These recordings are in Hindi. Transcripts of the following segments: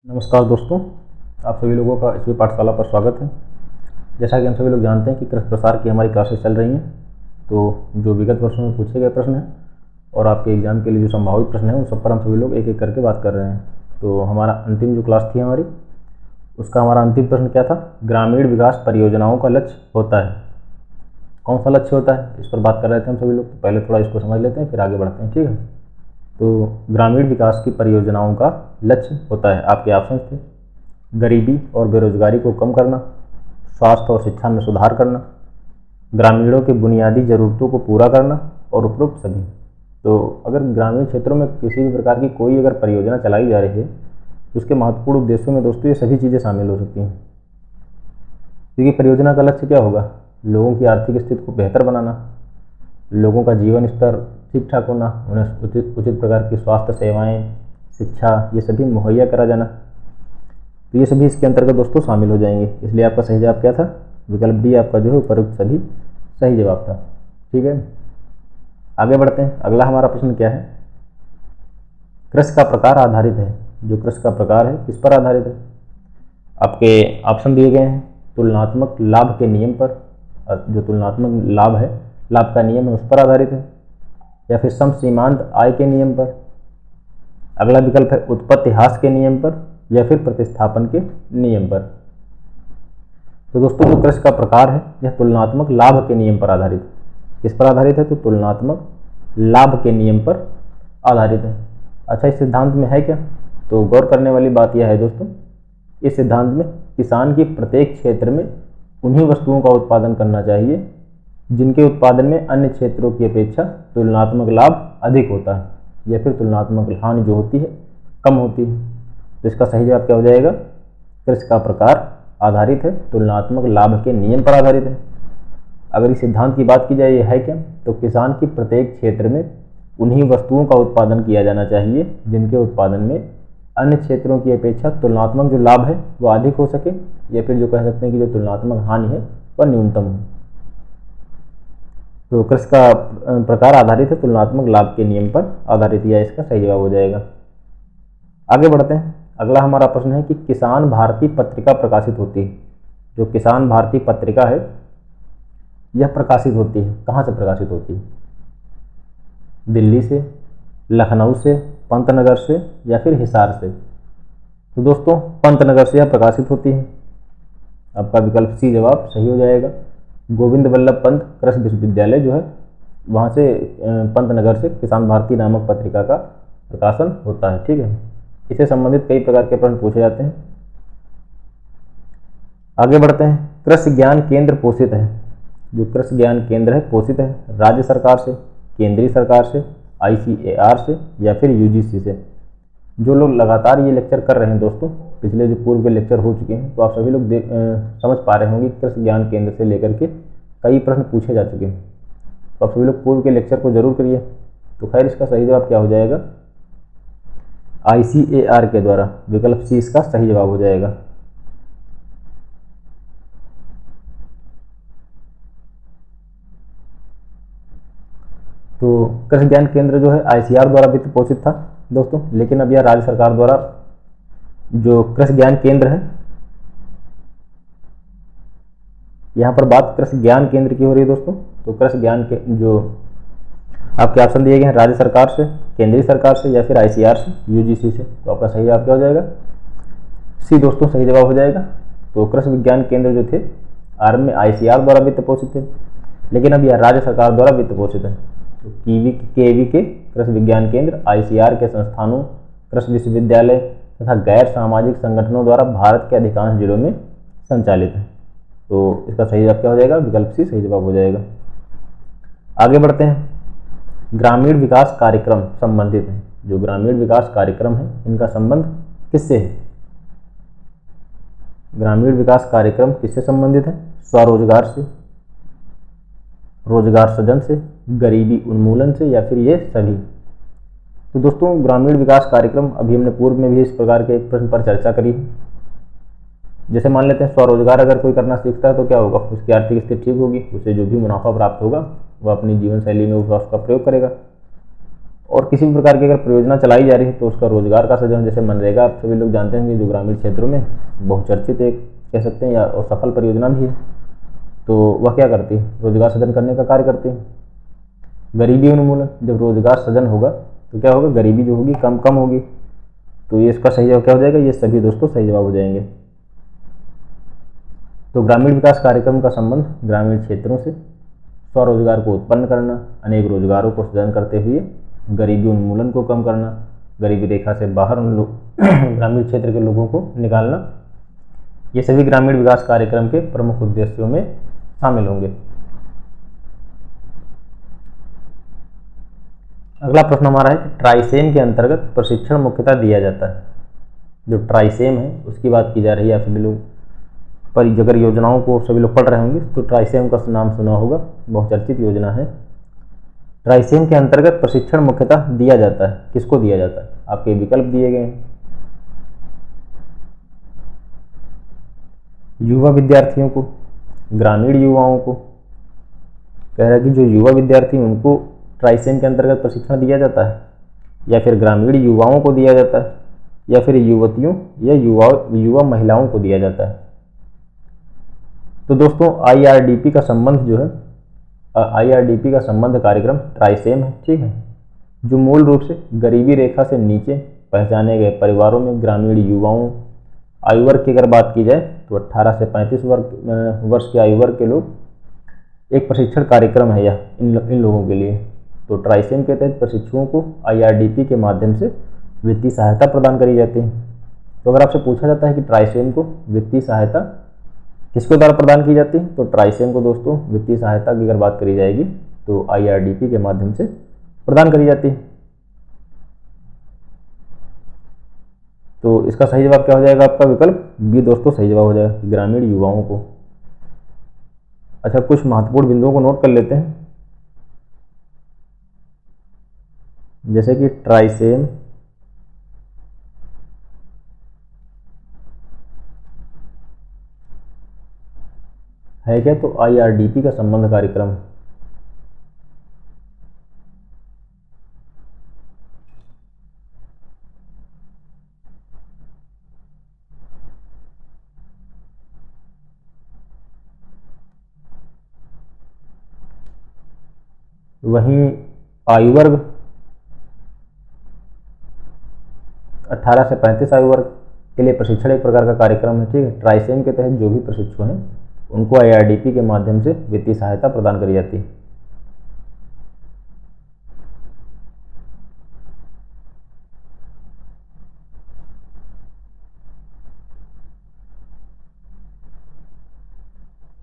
नमस्कार दोस्तों, आप सभी लोगों का इस पाठशाला पर स्वागत है। जैसा कि हम सभी लोग जानते हैं कि कृषि प्रसार की हमारी क्लासेस चल रही हैं, तो जो विगत वर्षों में पूछे गए प्रश्न हैं और आपके एग्ज़ाम के लिए जो संभावित प्रश्न हैं उन सब पर हम सभी लोग एक एक करके बात कर रहे हैं। तो हमारा अंतिम जो क्लास थी हमारी, उसका हमारा अंतिम प्रश्न क्या था? ग्रामीण विकास परियोजनाओं का लक्ष्य होता है। कौन सा लक्ष्य होता है, इस पर बात कर रहे थे हम सभी लोग। तो पहले थोड़ा इसको समझ लेते हैं, फिर आगे बढ़ते हैं, ठीक है। तो ग्रामीण विकास की परियोजनाओं का लक्ष्य होता है, आपके ऑप्शन थे: गरीबी और बेरोजगारी को कम करना, स्वास्थ्य और शिक्षा में सुधार करना, ग्रामीणों की बुनियादी ज़रूरतों को पूरा करना और उपरोक्त सभी। तो अगर ग्रामीण क्षेत्रों में किसी भी प्रकार की कोई अगर परियोजना चलाई जा रही है तो उसके महत्वपूर्ण उद्देश्यों में दोस्तों ये सभी चीज़ें शामिल हो सकती हैं। क्योंकि परियोजना का लक्ष्य क्या होगा? लोगों की आर्थिक स्थिति को बेहतर बनाना, लोगों का जीवन स्तर ठीक ठाक होना, उन्हें उचित प्रकार की स्वास्थ्य सेवाएं, शिक्षा, ये सभी मुहैया करा जाना। तो ये सभी इसके अंतर्गत दोस्तों शामिल हो जाएंगे। इसलिए आपका सही जवाब क्या था? विकल्प डी आपका जो है उपरोक्त सभी सही जवाब था, ठीक है। आगे बढ़ते हैं। अगला हमारा प्रश्न क्या है? कृषि का प्रकार आधारित है। जो कृषि का प्रकार है किस पर आधारित है? आपके ऑप्शन दिए गए हैं: तुलनात्मक लाभ के नियम पर, जो तुलनात्मक लाभ है, लाभ का नियम है, उस पर आधारित है, या फिर सम सीमांत आय के नियम पर। अगला विकल्प है उत्पत्ति ह्रास के नियम पर, या फिर प्रतिस्थापन के नियम पर। तो दोस्तों जो कृषि का प्रकार है यह तुलनात्मक लाभ के नियम पर आधारित है। किस पर आधारित है? तो तुलनात्मक लाभ के नियम पर आधारित है। अच्छा, इस सिद्धांत में है क्या? तो गौर करने वाली बात यह है दोस्तों, इस सिद्धांत में किसान की प्रत्येक क्षेत्र में उन्हीं वस्तुओं का उत्पादन करना चाहिए जिनके उत्पादन में अन्य क्षेत्रों की अपेक्षा तुलनात्मक लाभ अधिक होता है, या फिर तुलनात्मक हानि जो होती है कम होती है। तो इसका सही जवाब क्या हो जाएगा? कृषि का प्रकार आधारित है, तुलनात्मक लाभ के नियम पर आधारित है। अगर इस सिद्धांत की बात की जाए ये है क्या? तो किसान की प्रत्येक क्षेत्र में उन्हीं वस्तुओं का उत्पादन किया जाना चाहिए जिनके उत्पादन में अन्य क्षेत्रों की अपेक्षा तुलनात्मक जो लाभ है वो अधिक हो सके, या फिर जो कह सकते हैं कि जो तुलनात्मक हानि है वह न्यूनतम हो। तो कृषि का प्रकार आधारित है, तुलनात्मक लाभ के नियम पर आधारित, या इसका सही जवाब हो जाएगा। आगे बढ़ते हैं। अगला हमारा प्रश्न है कि किसान भारती पत्रिका प्रकाशित होती है। जो किसान भारती पत्रिका है यह प्रकाशित होती है, कहाँ से प्रकाशित होती है? दिल्ली से, लखनऊ से, पंतनगर से, या फिर हिसार से। तो दोस्तों पंतनगर से यह प्रकाशित होती है। आपका विकल्प सी जवाब सही हो जाएगा। गोविंद वल्लभ पंत कृषि विश्वविद्यालय जो है वहाँ से पंतनगर से किसान भारती नामक पत्रिका का प्रकाशन होता है, ठीक है। इससे संबंधित कई प्रकार के प्रश्न पूछे जाते हैं। आगे बढ़ते हैं। कृषि ज्ञान केंद्र पोषित है। जो कृषि ज्ञान केंद्र है पोषित है राज्य सरकार से, केंद्रीय सरकार से, ICAR से, या फिर UGC से। जो लोग लगातार ये लेक्चर कर रहे हैं दोस्तों, पिछले जो पूर्व के लेक्चर हो चुके हैं, तो आप सभी लोग समझ पा रहे होंगे कृषि ज्ञान केंद्र से लेकर के कई प्रश्न पूछे जा चुके हैं। तो आप सभी लोग पूर्व के लेक्चर को जरूर करिए। तो खैर इसका सही जवाब क्या हो जाएगा? ICAR के द्वारा। विकल्प सी इसका सही जवाब हो जाएगा। तो कृषि ज्ञान केंद्र जो है ICAR द्वारा वित्त पोषित था दोस्तों, लेकिन अब यह राज्य सरकार द्वारा जो कृषि ज्ञान केंद्र है, यहाँ पर बात कृषि ज्ञान केंद्र की हो रही है दोस्तों। तो कृषि ज्ञान के जो आपके ऑप्शन दिए गए हैं राज्य सरकार से, केंद्रीय सरकार से, या फिर ICAR से, UGC से। तो आपका सही जवाब क्या हो जाएगा? सी दोस्तों सही जवाब हो जाएगा। तो कृषि विज्ञान केंद्र जो थे आरंभ में ICAR द्वारा वित्त पोषित थे, लेकिन अब यह राज्य सरकार द्वारा वित्त पोषित है। तो KV के कृषि विज्ञान केंद्र ICAR के संस्थानों, कृषि विश्वविद्यालय तथा गैर सामाजिक संगठनों द्वारा भारत के अधिकांश जिलों में संचालित है। तो इसका सही जवाब क्या हो जाएगा? विकल्प सी सही जवाब हो जाएगा। आगे बढ़ते हैं। ग्रामीण विकास कार्यक्रम संबंधित है। जो ग्रामीण विकास कार्यक्रम है इनका संबंध किससे है? ग्रामीण विकास कार्यक्रम किससे संबंधित है? स्वरोजगार से, रोजगार सृजन से, गरीबी उन्मूलन से, या फिर ये सभी। तो दोस्तों ग्रामीण विकास कार्यक्रम अभी हमने पूर्व में भी इस प्रकार के एक प्रश्न पर चर्चा करी है। जैसे मान लेते हैं स्वरोजगार अगर कोई करना सीखता है तो क्या होगा? उसकी आर्थिक स्थिति ठीक होगी, उसे जो भी मुनाफा प्राप्त होगा वह अपनी जीवन शैली में उसका प्रयोग करेगा। और किसी भी प्रकार की अगर परियोजना चलाई जा रही है तो उसका रोजगार का सृजन, जैसे मनरेगा आप सभी लोग जानते हैं कि जो ग्रामीण क्षेत्रों में बहुचर्चित एक कह सकते हैं या और सफल परियोजना भी है। तो वह क्या करती है, रोजगार सृजन करने का कार्य करती है। गरीबी उन्मूलन, जब रोजगार सृजन होगा तो क्या होगा, गरीबी जो होगी कम होगी। तो ये इसका सही जवाब क्या हो जाएगा, ये सभी दोस्तों सही जवाब हो जाएंगे। तो ग्रामीण विकास कार्यक्रम का संबंध ग्रामीण क्षेत्रों से स्वरोजगार को उत्पन्न करना, अनेक रोजगारों को सृजन करते हुए गरीबी उन्मूलन को कम करना, गरीबी रेखा से बाहर उन लोग ग्रामीण क्षेत्र के लोगों को निकालना, ये सभी ग्रामीण विकास कार्यक्रम के प्रमुख उद्देश्यों में शामिल होंगे। अगला प्रश्न हमारा है कि ट्राइसेम के अंतर्गत प्रशिक्षण मुख्यतः दिया जाता है। जो ट्राइसेम है उसकी बात की जा रही है। आप सभी लोग पर अगर योजनाओं को सभी लोग पढ़ रहे होंगे तो ट्राइसेम का नाम सुना होगा, बहुचर्चित योजना है। ट्राइसेम के अंतर्गत प्रशिक्षण मुख्यतः दिया जाता है। किसको दिया जाता है, आपके विकल्प दिए गए हैं। युवा विद्यार्थियों को, ग्रामीण युवाओं को, कह रहा है कि जो युवा विद्यार्थी उनको ट्राइसेम के अंतर्गत प्रशिक्षण दिया जाता है, या फिर ग्रामीण युवाओं को दिया जाता है, या फिर युवतियों या युवा महिलाओं को दिया जाता है। तो दोस्तों IRDP का संबंध जो है, IRDP का संबंध कार्यक्रम ट्राइसेम है, ठीक है, जो मूल रूप से गरीबी रेखा से नीचे पहचाने गए परिवारों में ग्रामीण युवाओं, आयु वर्ग की अगर बात की जाए तो 18 से 35 वर्ष के आयु वर्ग के लोग एक प्रशिक्षण कार्यक्रम है यह इन लोगों के लिए। तो ट्राइसेम के तहत प्रशिक्षुओं को IRDP के माध्यम से वित्तीय सहायता प्रदान करी जाती है। तो अगर आपसे पूछा जाता है कि ट्राइसेम को वित्तीय सहायता किसके द्वारा प्रदान की जाती है, तो ट्राइसेम को दोस्तों वित्तीय सहायता की अगर बात करी जाएगी तो IRDP के माध्यम से प्रदान करी जाती है। तो इसका सही जवाब क्या हो जाएगा, आपका विकल्प बी दोस्तों सही जवाब हो जाएगा, ग्रामीण युवाओं को। अच्छा, कुछ महत्वपूर्ण बिंदुओं को नोट कर लेते हैं। जैसे कि ट्राइसेम है क्या, तो IRDP का संबंध कार्यक्रम। वहीं आयु वर्ग 18 से 35 आयु वर्ग के लिए प्रशिक्षण एक प्रकार का कार्यक्रम है, ठीक है। ट्राइसेम के तहत जो भी प्रशिक्षु हैं उनको IRDP के माध्यम से वित्तीय सहायता प्रदान करी जाती है।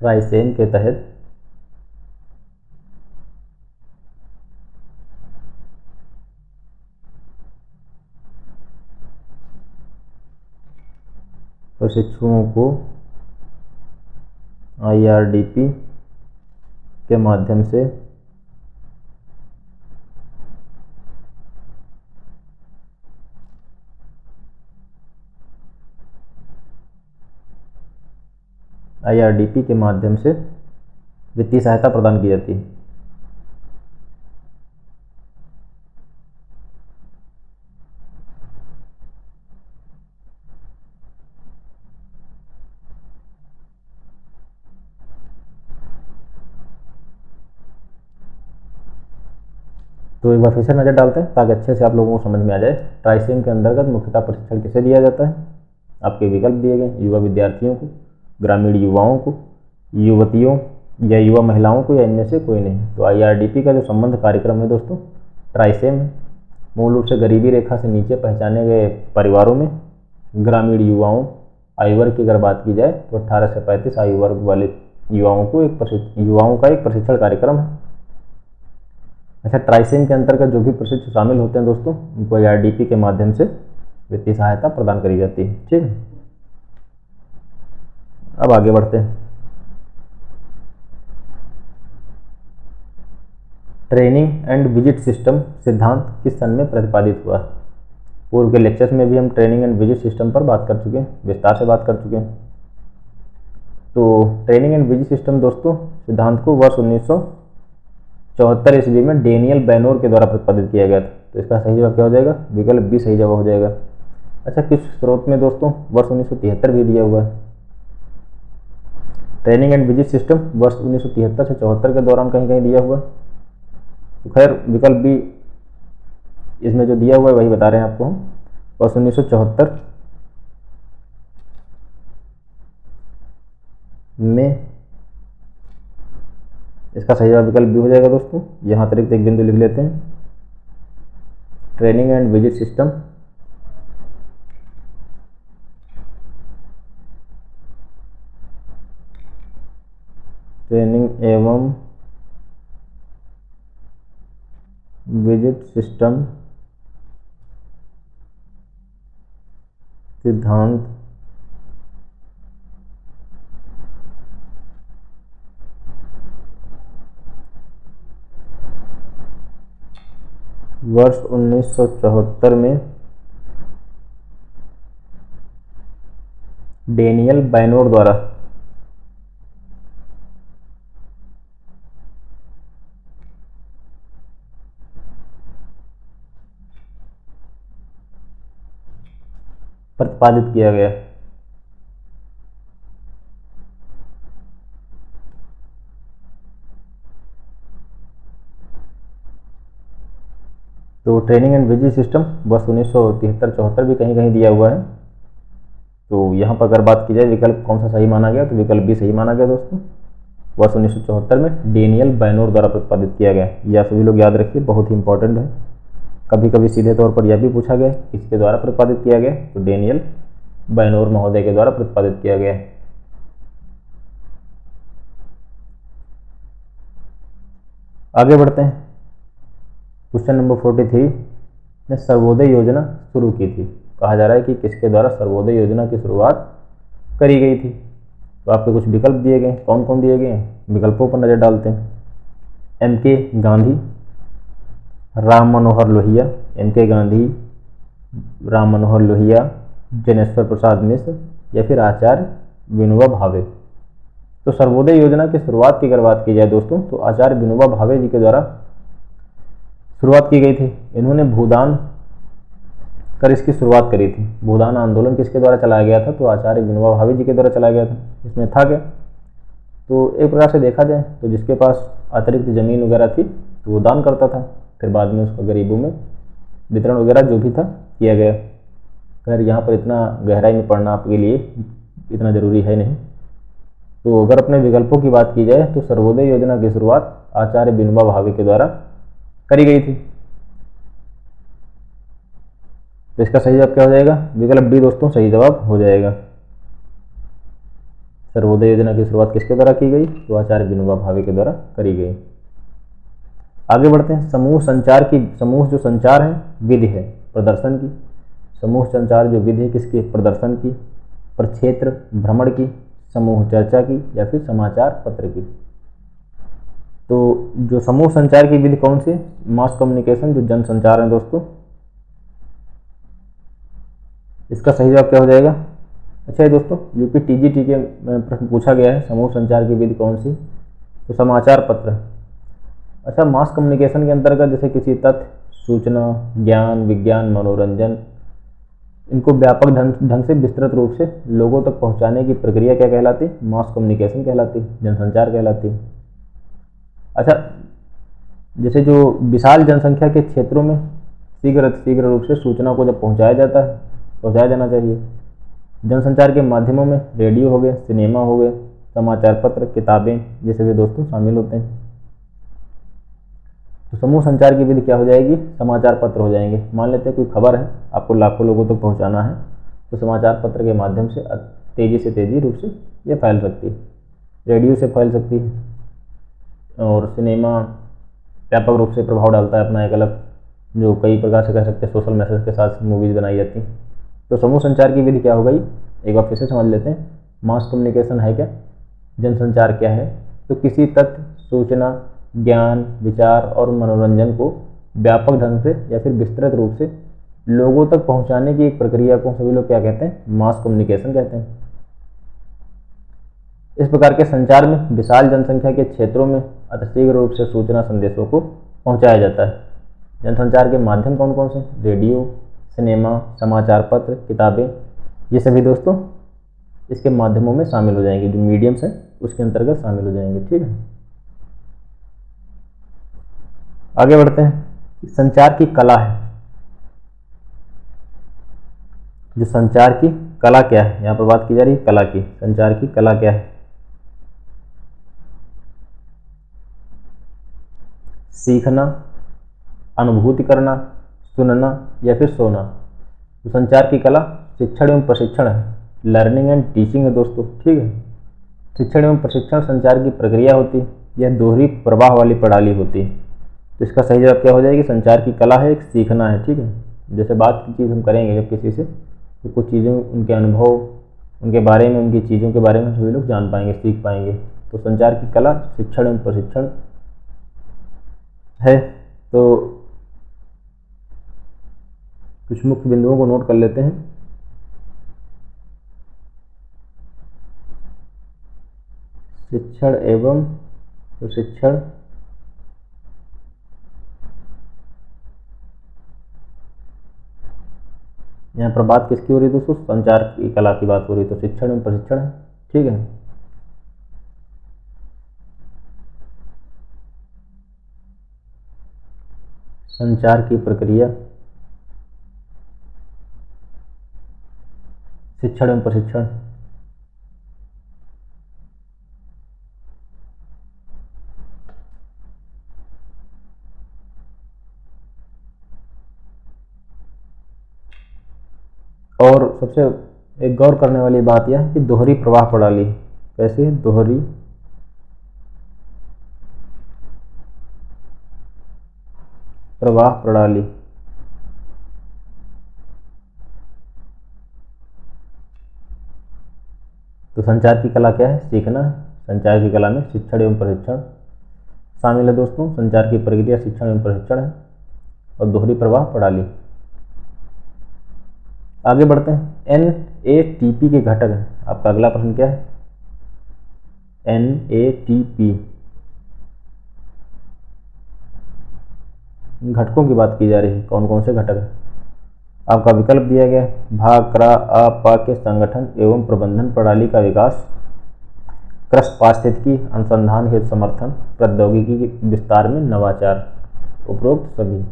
ट्राइसेम के तहत प्रशिक्षुओं को IRDP के माध्यम से वित्तीय सहायता प्रदान की जाती है। तो एक बार फिर से नज़र डालते हैं ताकि अच्छे से आप लोगों को समझ में आ जाए। ट्राइसेम के अंतर्गत मुख्यतः प्रशिक्षण किसे दिया जाता है, आपके विकल्प दिए गए, युवा विद्यार्थियों को, ग्रामीण युवाओं को, युवतियों या युवा महिलाओं को, या इनमें से कोई नहीं। तो IRDP का जो संबंध कार्यक्रम है दोस्तों ट्राइसेम है। मूल रूप से गरीबी रेखा से नीचे पहचाने गए परिवारों में ग्रामीण युवाओं, आयु वर्ग की अगर बात की जाए तो 18 से 35 आयु वर्ग वाले युवाओं का एक प्रशिक्षण कार्यक्रम है। अच्छा, ट्राइसेम के अंतर्गत जो भी प्रशिक्षु शामिल होते हैं दोस्तों उनको IRDP के माध्यम से वित्तीय सहायता प्रदान करी जाती है, ठीक है। अब आगे बढ़ते हैं। ट्रेनिंग एंड विजिट सिस्टम सिद्धांत किस सन में प्रतिपादित हुआ? पूर्व के लेक्चर्स में भी हम ट्रेनिंग एंड विजिट सिस्टम पर बात कर चुके हैं, विस्तार से बात कर चुके हैं। तो ट्रेनिंग एंड विजिट सिस्टम दोस्तों सिद्धांत को वर्ष 1974 ईस्वी में डेनियल बेनोर के द्वारा प्रतिपादित किया गया था। तो इसका सही जवाब क्या हो जाएगा? विकल्प बी सही जवाब हो जाएगा। अच्छा, किस स्रोत में दोस्तों वर्ष 1973 भी दिया हुआ है? ट्रेनिंग एंड विजिट सिस्टम वर्ष 1973 से 74 के दौरान कहीं कहीं दिया हुआ है। तो खैर विकल्प बी इसमें जो दिया हुआ है वही बता रहे हैं आपको हम। वर्ष 1974 में इसका सही जवाब विकल्प बी हो जाएगा दोस्तों। यहाँ अतिरिक्त एक बिंदु लिख लेते हैं। Training and visit system training एवं विजिट सिस्टम सिद्धांत वर्ष 1974 में डेनियल बेनोर द्वारा प्रतिपादित किया गया। तो ट्रेनिंग एंड विजिट सिस्टम वर्ष 1973-74 भी कहीं कहीं दिया हुआ है। तो यहाँ पर अगर बात की जाए विकल्प कौन सा सही माना गया, तो विकल्प बी सही माना गया दोस्तों। वर्ष 1974 में डेनियल बेनोर द्वारा प्रतिपादित किया गया। यह सभी लोग याद रखिए, बहुत ही इंपॉर्टेंट है। कभी कभी सीधे तौर पर यह भी पूछा गया किसके द्वारा प्रतिपादित किया गया, तो डेनियल बेनोर महोदय के द्वारा प्रतिपादित किया गया। आगे बढ़ते हैं। क्वेश्चन नंबर 43 ने सर्वोदय योजना शुरू की थी। कहा जा रहा है कि किसके द्वारा सर्वोदय योजना की शुरुआत करी गई थी। तो आपके कुछ विकल्प दिए गए, कौन कौन दिए गए हैं, विकल्पों पर नजर डालते हैं। एम.के. गांधी, राम मनोहर लोहिया, एम.के. गांधी, राम मनोहर लोहिया, जनेश्वर प्रसाद मिश्र या फिर आचार्य विनोबा भावे। तो सर्वोदय योजना की शुरुआत की अगर बात की जाए दोस्तों, तो आचार्य विनोबा भावे जी के द्वारा शुरुआत की गई थी। इन्होंने भूदान कर इसकी शुरुआत करी थी। भूदान आंदोलन किसके द्वारा चलाया गया था, तो आचार्य विनोबा भावे जी के द्वारा चलाया गया था। इसमें था क्या, तो एक प्रकार से देखा जाए तो जिसके पास अतिरिक्त जमीन वगैरह थी तो वो दान करता था, फिर बाद में उसका गरीबों में वितरण वगैरह जो भी था किया गया। खैर यहाँ पर इतना गहराई में पढ़ना आपके लिए इतना ज़रूरी है नहीं। तो अगर अपने विकल्पों की बात की जाए तो सर्वोदय योजना की शुरुआत आचार्य विनोबा भावे के द्वारा करी गई थी। तो इसका सही जवाब क्या हो जाएगा, विकल्प डी दोस्तों सही जवाब हो जाएगा। सर्वोदय योजना की शुरुआत किसके द्वारा की गई, तो आचार्य विनोबा भावे के द्वारा करी गई। आगे बढ़ते हैं। समूह जो संचार है विधि है प्रदर्शन की। समूह संचार जो विधि है किसकी, प्रदर्शन की, प्रक्षेत्र भ्रमण की, समूह चर्चा की या फिर समाचार पत्र की। तो जो समूह संचार की विधि कौन सी, मास कम्युनिकेशन जो जन संचार है दोस्तों। इसका सही जवाब क्या हो जाएगा। अच्छा है दोस्तों, यूपी टीजीटी के प्रश्न पूछा गया है समूह संचार की विधि कौन सी, तो समाचार पत्र। अच्छा, मास कम्युनिकेशन के अंतर्गत जैसे किसी तथ्य, सूचना, ज्ञान, विज्ञान, मनोरंजन, इनको व्यापक ढंग से विस्तृत रूप से लोगों तक पहुंचाने की प्रक्रिया क्या कहलाती, मास कम्युनिकेशन कहलाती, जनसंचार कहलाती। अच्छा, जैसे जो विशाल जनसंख्या के क्षेत्रों में शीघ्र रूप से सूचना को जब पहुंचाया जाना चाहिए। जनसंचार के माध्यमों में रेडियो हो गए, सिनेमा हो गए, समाचार पत्र, किताबें जैसे भी दोस्तों शामिल होते हैं। तो समूह संचार की विधि क्या हो जाएगी, समाचार पत्र हो जाएंगे। मान लेते हैं कोई खबर है आपको लाखों लोगों तक पहुंचाना है, तो समाचार पत्र के माध्यम से तेजी रूप से ये फैल सकती है, रेडियो से फैल सकती है, और सिनेमा व्यापक रूप से प्रभाव डालता है अपना एक अलग, जो कई प्रकार से कह सकते हैं सोशल मैसेज के साथ मूवीज़ बनाई जाती हैं। तो समूह संचार की विधि क्या हो गई, एक बार फिर से समझ लेते हैं। मास कम्युनिकेशन है क्या, जनसंचार क्या है, तो किसी तथ्य, सूचना, ज्ञान, विचार और मनोरंजन को व्यापक ढंग से या फिर विस्तृत रूप से लोगों तक पहुंचाने की एक प्रक्रिया को सभी लोग क्या कहते हैं, मास कम्युनिकेशन कहते हैं। इस प्रकार के संचार में विशाल जनसंख्या के क्षेत्रों में अतिशीघ्र रूप से सूचना संदेशों को पहुंचाया जाता है। जनसंचार के माध्यम कौन कौन से? रेडियो, सिनेमा, समाचार पत्र, किताबें, ये सभी दोस्तों इसके माध्यमों में शामिल हो जाएंगे, जो मीडियम्स हैं उसके अंतर्गत शामिल हो जाएंगे। ठीक है, आगे बढ़ते हैं। संचार की कला है, जो संचार की कला क्या है, यहाँ पर बात की जा रही है कला की। संचार की कला क्या है? सीखना, अनुभूति करना, सुनना या फिर सोना। तो संचार की कला शिक्षण एवं प्रशिक्षण है, लर्निंग एंड टीचिंग है दोस्तों। ठीक है, शिक्षण एवं प्रशिक्षण संचार की प्रक्रिया होती है, यह दोहरी प्रवाह वाली प्रणाली होती है। तो इसका सही जवाब क्या हो जाएगी? संचार की कला है, एक सीखना है। ठीक है, जैसे बात की चीज़ हम करेंगे जब किसी से, तो कुछ चीज़ें, उनके अनुभव, उनके बारे में, उनकी चीज़ों के बारे में सभी लोग जान पाएंगे, सीख पाएंगे। तो संचार की कला शिक्षण एवं प्रशिक्षण है। तो कुछ मुख्य बिंदुओं को नोट कर लेते हैं। शिक्षण एवं प्रशिक्षण, यहाँ पर बात किसकी हो रही है दोस्तों? संचार की कला की बात हो रही है, तो शिक्षण एवं प्रशिक्षण है। ठीक है, संचार की प्रक्रिया शिक्षण एवं प्रशिक्षण। और सबसे एक गौर करने वाली बात यह है कि दोहरी प्रवाह प्रणाली। कैसे? दोहरी प्रवाह प्रणाली। तो संचार की कला क्या है? सीखना है। संचार की कला में शिक्षण एवं प्रशिक्षण शामिल है दोस्तों। संचार की प्रक्रिया शिक्षण एवं प्रशिक्षण है और दोहरी प्रवाह प्रणाली। आगे बढ़ते हैं। NATP के घटक हैं। आपका अगला प्रश्न क्या है? NATP घटकों की बात की जा रही है। कौन कौन से घटक हैं? आपका विकल्प दिया गया है। भा, क्रा, अ, प के संगठन एवं प्रबंधन प्रणाली का विकास, कृषि पारिस्थितिकी अनुसंधान हेतु समर्थन, प्रौद्योगिकी के विस्तार में नवाचार, उपरोक्त सभी।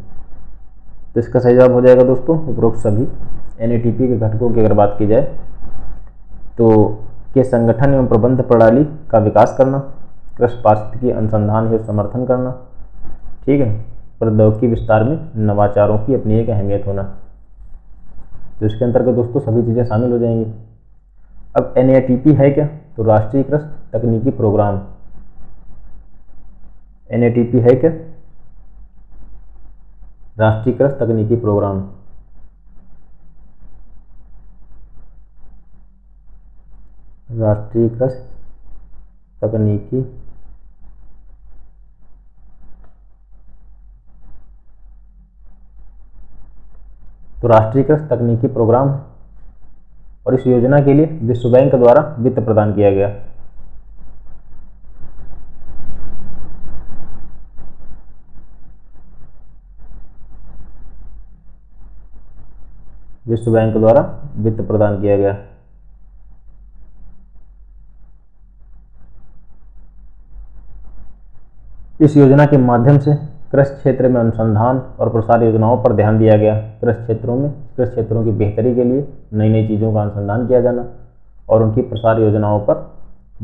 तो इसका सही जवाब हो जाएगा दोस्तों उपरोक्त सभी। NATP के घटकों की अगर बात की जाए तो के संगठन एवं प्रबंध प्रणाली का विकास करना, कृषि पारिस्थितिकी अनुसंधान हेतु समर्थन करना, ठीक है, प्रौद्योगिकी विस्तार में नवाचारों की अपनी एक अहमियत होना। तो इसके अंतर्गत दोस्तों सभी चीज़ें शामिल हो जाएंगी। अब NATP है क्या? तो राष्ट्रीय कृषि तकनीकी प्रोग्राम। NATP है क्या? राष्ट्रीय कृषि तकनीकी प्रोग्राम। राष्ट्रीय कृषि तकनीकी तो राष्ट्रीय कृषि तकनीकी प्रोग्राम, और इस योजना के लिए विश्व बैंक द्वारा वित्त प्रदान किया गया। विश्व बैंक द्वारा वित्त प्रदान किया गया। इस योजना के माध्यम से कृषि क्षेत्र में अनुसंधान और प्रसार योजनाओं पर ध्यान दिया गया। कृषि क्षेत्रों की बेहतरी के लिए नई नई चीज़ों का अनुसंधान किया जाना और उनकी प्रसार योजनाओं पर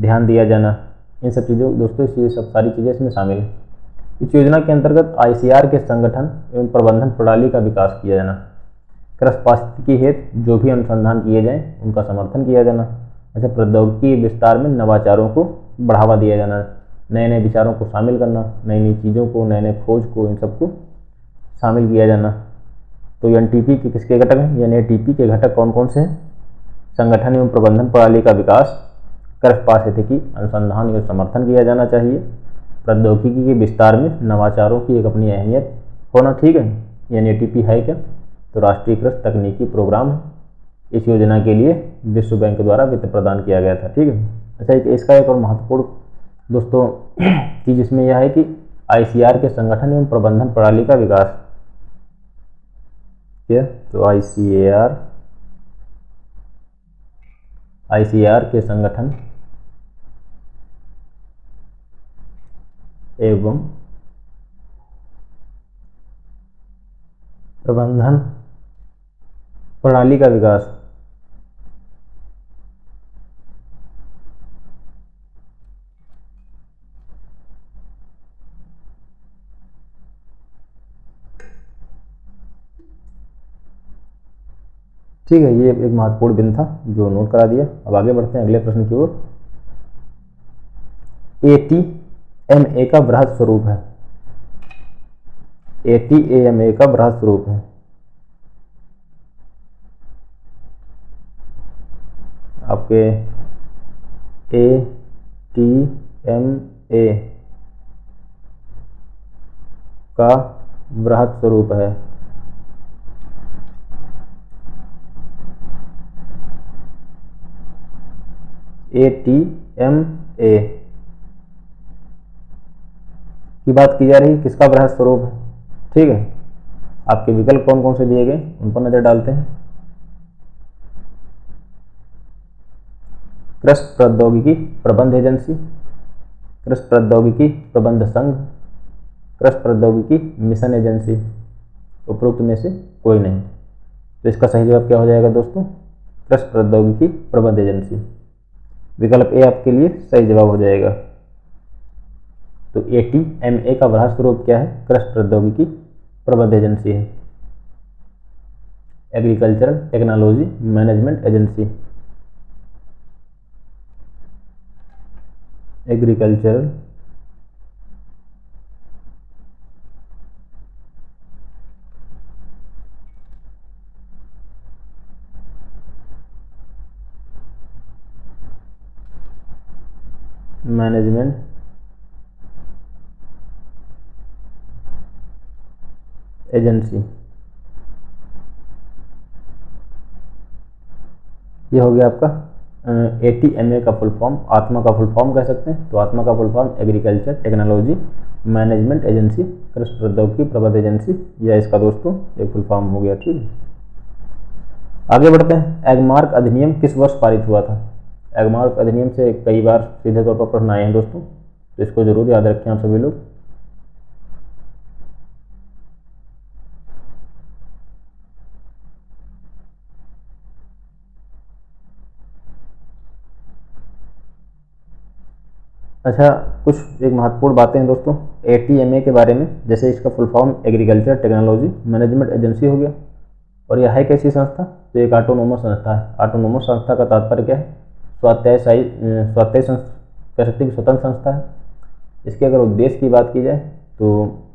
ध्यान दिया जाना, इन सब चीज़ों दोस्तों ये सब सारी चीज़ें इसमें शामिल हैं। इस योजना के अंतर्गत ICR के संगठन एवं प्रबंधन प्रणाली का विकास किया जाना, कृषि पारिस्थितिकी हेतु जो भी अनुसंधान किए जाएँ उनका समर्थन किया जाना, ऐसे प्रौद्योगिकी विस्तार में नवाचारों को बढ़ावा दिया जाना, नए नए विचारों को शामिल करना, नई नई चीज़ों को, नए नए खोज को, इन सबको शामिल किया जाना। तो NTP के किसके घटक हैं? NATP के घटक कौन कौन से हैं? संगठन एवं प्रबंधन प्रणाली का विकास, कृषि पारिस्थितिकी अनुसंधान एवं समर्थन किया जाना चाहिए, प्रौद्योगिकी के विस्तार में नवाचारों की एक अपनी अहमियत होना। ठीक है, NATP है क्या? तो राष्ट्रीय कृषि तकनीकी प्रोग्राम। इस योजना के लिए विश्व बैंक द्वारा वित्त प्रदान किया गया था। ठीक है, अच्छा, इसका एक और महत्वपूर्ण दोस्तों चीज़ इसमें यह है कि आईसीआर के संगठन एवं प्रबंधन प्रणाली का विकास। ठीक है, तो आईसीआर के संगठन एवं प्रबंधन प्रणाली का विकास। ठीक है, ये एक महत्वपूर्ण बिंदु था जो नोट करा दिया। अब आगे बढ़ते हैं अगले प्रश्न की ओर। एटीएमए का बृहद स्वरूप है। एटीएमए का बृहद स्वरूप है। आपके एटीएमए का बृहद स्वरूप है। एटीएमए की बात की जा रही है, किसका बृहद स्वरूप है। ठीक है, आपके विकल्प कौन कौन से दिए गए उन पर नजर डालते हैं। कृषि प्रौद्योगिकी प्रबंध एजेंसी, कृषि प्रौद्योगिकी प्रबंध संघ, कृषि प्रौद्योगिकी मिशन एजेंसी। उपरोक्त में से कोई नहीं। तो इसका सही जवाब क्या हो जाएगा दोस्तों, कृषि प्रौद्योगिकी प्रबंध एजेंसी। विकल्प ए आपके लिए सही जवाब हो जाएगा। तो एटीएमए का बृहद स्वरूप क्या है, कृषि प्रौद्योगिकी प्रबंध एजेंसी है। Agricultural technology management agency, agricultural management agency. ये हो गया आपका एटीएमए का फुल फॉर्म, आत्मा का फुल फॉर्म कह सकते हैं। तो आत्मा का full form agriculture technology management agency, कृषि प्रौद्योगिकी प्रबंध एजेंसी, यह इसका दोस्तों एक फुल फॉर्म हो गया। ठीक है, आगे बढ़ते हैं। एगमार्क अधिनियम किस वर्ष पारित हुआ था। एगमार्क अधिनियम से कई बार सीधे तौर पर प्रश्न आए हैं दोस्तों, तो इसको जरूर याद रखें आप सभी लोग। अच्छा, कुछ एक महत्वपूर्ण बातें हैं दोस्तों एटीएमए के बारे में। जैसे इसका full form agriculture technology management agency हो गया, और यह है कैसी संस्था, तो एक ऑटोनोमस संस्था है। ऑटोनोमस संस्था का तात्पर्य क्या है, स्वायत्त कह सकते हैं कि स्वतंत्र संस्था है। इसके अगर उद्देश्य की बात की जाए तो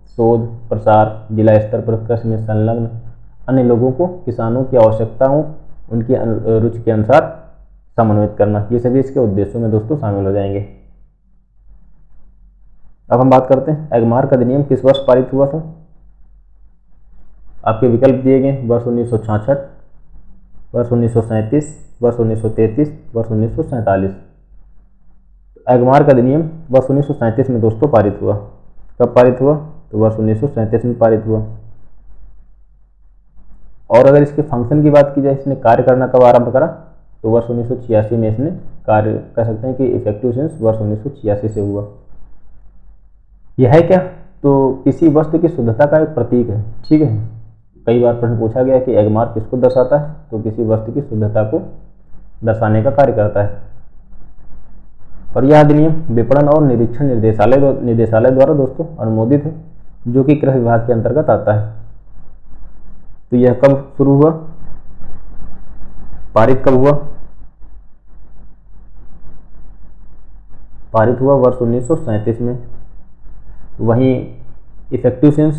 शोध प्रसार, जिला स्तर पर कृषि में संलग्न अन्य लोगों को किसानों की आवश्यकताओं उनकी रुचि के अनुसार समन्वित करना, ये सभी इसके उद्देश्यों में दोस्तों शामिल हो जाएंगे। अब हम बात करते हैं एगमार्क अधिनियम किस वर्ष पारित हुआ था। आपके विकल्प दिए गए वर्ष 1966, वर्ष 1937, वर्ष 1933, वर्ष 1947। एगमार्क अधिनियम वर्ष 1937 में दोस्तों पारित हुआ। कब पारित हुआ, तो वर्ष 1937 में पारित हुआ। और अगर इसके फंक्शन की बात की जाए, इसने कार्य करना कब आरंभ करा, तो वर्ष 1986 में इसने कार्य कह सकते हैं कि इफेक्टिव सेंस वर्ष 1986 से हुआ। यह है क्या, तो किसी वस्तु की शुद्धता का एक प्रतीक है। ठीक है, कई बार प्रश्न पूछा गया कि एगमार्क किसको दर्शाता है, तो किसी वस्तु की शुद्धता को दर्शाने का कार्य करता है। और यह अधिनियम विपणन और निरीक्षण निदेशालय द्वारा दोस्तों अनुमोदित है, जो कि कृषि विभाग के अंतर्गत आता है। तो यह कब शुरू हुआ, पारित कब हुआ, पारित हुआ वर्ष 1937 में। वहीं इफेक्टिव सेंस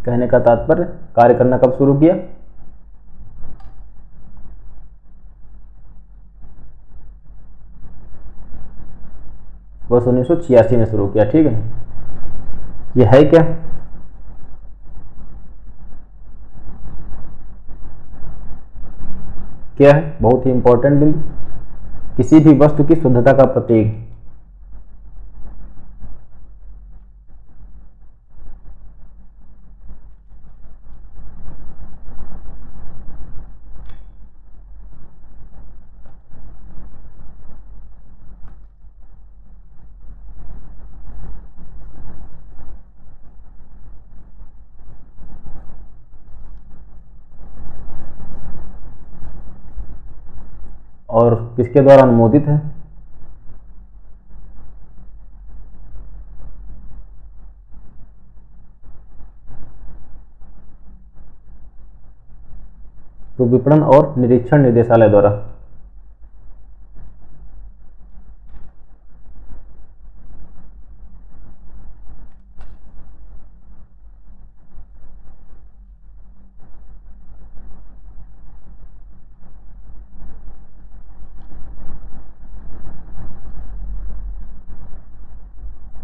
कहने का तात्पर्य कार्य करना कब शुरू किया, वर्ष 1986 में शुरू किया। ठीक है, ये है क्या? क्या है? बहुत ही इंपॉर्टेंट बिंदु, किसी भी वस्तु की शुद्धता का प्रतीक। और किसके द्वारा अनुमोदित है? तो विपणन और निरीक्षण निदेशालय द्वारा।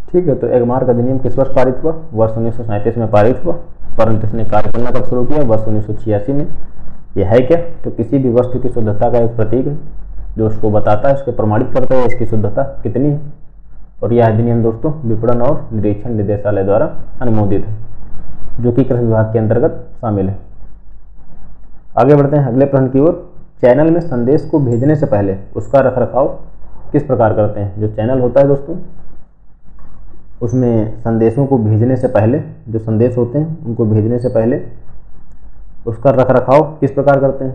ठीक है, तो एगमार्क अधिनियम किस वर्ष पारित हुआ? वर्ष 1937 में पारित हुआ, परंतु इसने कार्य करना कब शुरू किया? वर्ष 1986 में। यह है क्या? तो किसी भी वस्तु की शुद्धता का एक प्रतीक है जो उसको बताता है, उसको प्रमाणित करता है इसकी शुद्धता कितनी है। और यह अधिनियम दोस्तों विपणन और निरीक्षण निदेशालय द्वारा अनुमोदित है, जो कि कृषि विभाग के अंतर्गत शामिल है। आगे बढ़ते हैं अगले प्रश्न की ओर। चैनल में संदेश को भेजने से पहले उसका रखरखाव किस प्रकार करते हैं? जो चैनल होता है दोस्तों, उसमें संदेशों को भेजने से पहले, जो संदेश होते हैं उनको भेजने से पहले उसका रखरखाव किस प्रकार करते हैं?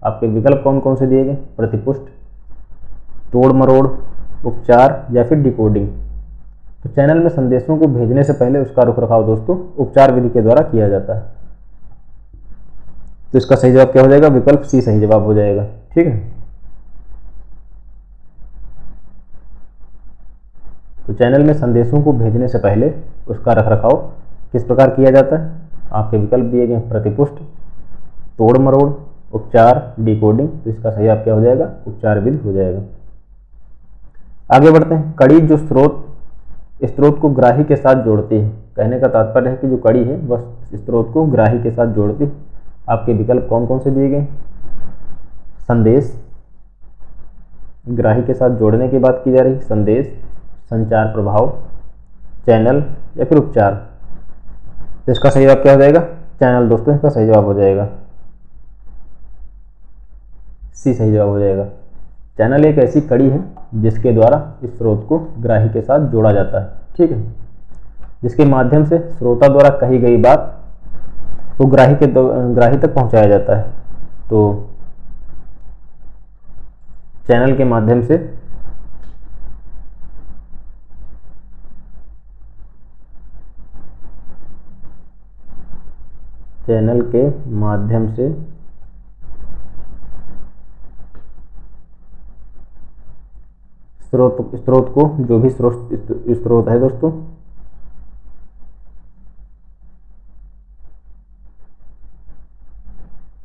आपके विकल्प कौन कौन से दिए गए? प्रतिपुष्ट, तोड़ मरोड़, उपचार या फिर डिकोडिंग। तो चैनल में संदेशों को भेजने से पहले उसका रखरखाव दोस्तों उपचार विधि के द्वारा किया जाता है। तो इसका सही जवाब क्या हो जाएगा? विकल्प सी सही जवाब हो जाएगा। ठीक है, तो चैनल में संदेशों को भेजने से पहले उसका रखरखाव किस प्रकार किया जाता है? आपके विकल्प दिए गए प्रतिपुष्ट, तोड़ मरोड़, उपचार, डिकोडिंग। तो इसका सही जवाब क्या हो जाएगा? उपचार विधि हो जाएगा। आगे बढ़ते हैं। कड़ी जो स्रोत को ग्राही के साथ जोड़ती है। कहने का तात्पर्य है कि जो कड़ी है वह स्रोत को ग्राही के साथ जोड़ती है। आपके विकल्प कौन कौन से दिए गए? संदेश, ग्राही के साथ जोड़ने की बात की जा रही, संदेश, संचार प्रभाव, चैनल या फिर उपचार। तो इसका सही जवाब क्या हो जाएगा? चैनल दोस्तों इसका सही जवाब हो जाएगा, सी सही जवाब हो जाएगा। चैनल एक ऐसी कड़ी है जिसके द्वारा इस स्रोत को ग्राही के साथ जोड़ा जाता है। ठीक है, जिसके माध्यम से श्रोता द्वारा कही गई बात को ग्राही तक पहुंचाया जाता है। तो चैनल के माध्यम से स्रोत को, जो भी स्रोत है दोस्तों,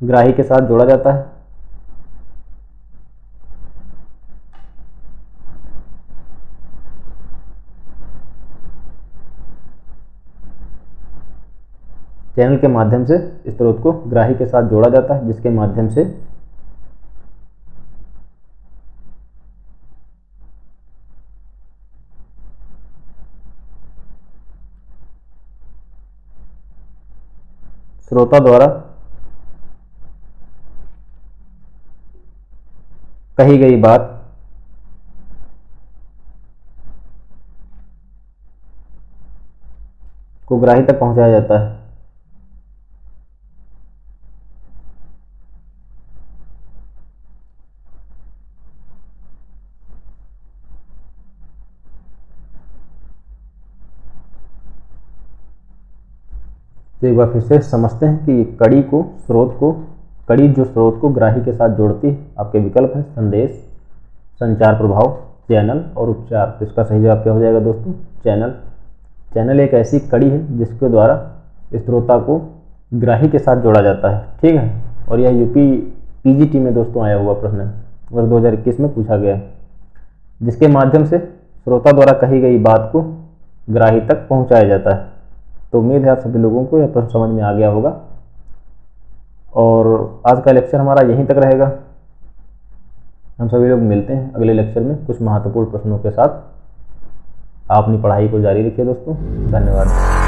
ग्राही के साथ जोड़ा जाता है। चैनल के माध्यम से स्रोत को ग्राही के साथ जोड़ा जाता है, जिसके माध्यम से श्रोता द्वारा कही गई बात को ग्राही तक पहुंचाया जाता है। तो एक बार फिर से समझते हैं कि कड़ी जो स्रोत को ग्राही के साथ जोड़ती है। आपके विकल्प हैं संदेश, संचार प्रभाव, चैनल और उपचार। तो इसका सही जवाब क्या हो जाएगा दोस्तों? चैनल। चैनल एक ऐसी कड़ी है जिसके द्वारा श्रोता को ग्राही के साथ जोड़ा जाता है। ठीक है, और यह यूपी पीजीटी में दोस्तों आया हुआ प्रश्न है, वर्ष 2021 में पूछा गया है। जिसके माध्यम से श्रोता द्वारा कही गई बात को ग्राही तक पहुंचाया जाता है। तो उम्मीद है आप सभी लोगों को यह प्रश्न समझ में आ गया होगा और आज का लेक्चर हमारा यहीं तक रहेगा। हम सभी लोग मिलते हैं अगले लेक्चर में कुछ महत्वपूर्ण प्रश्नों के साथ। आप अपनी पढ़ाई को जारी रखिए दोस्तों। धन्यवाद।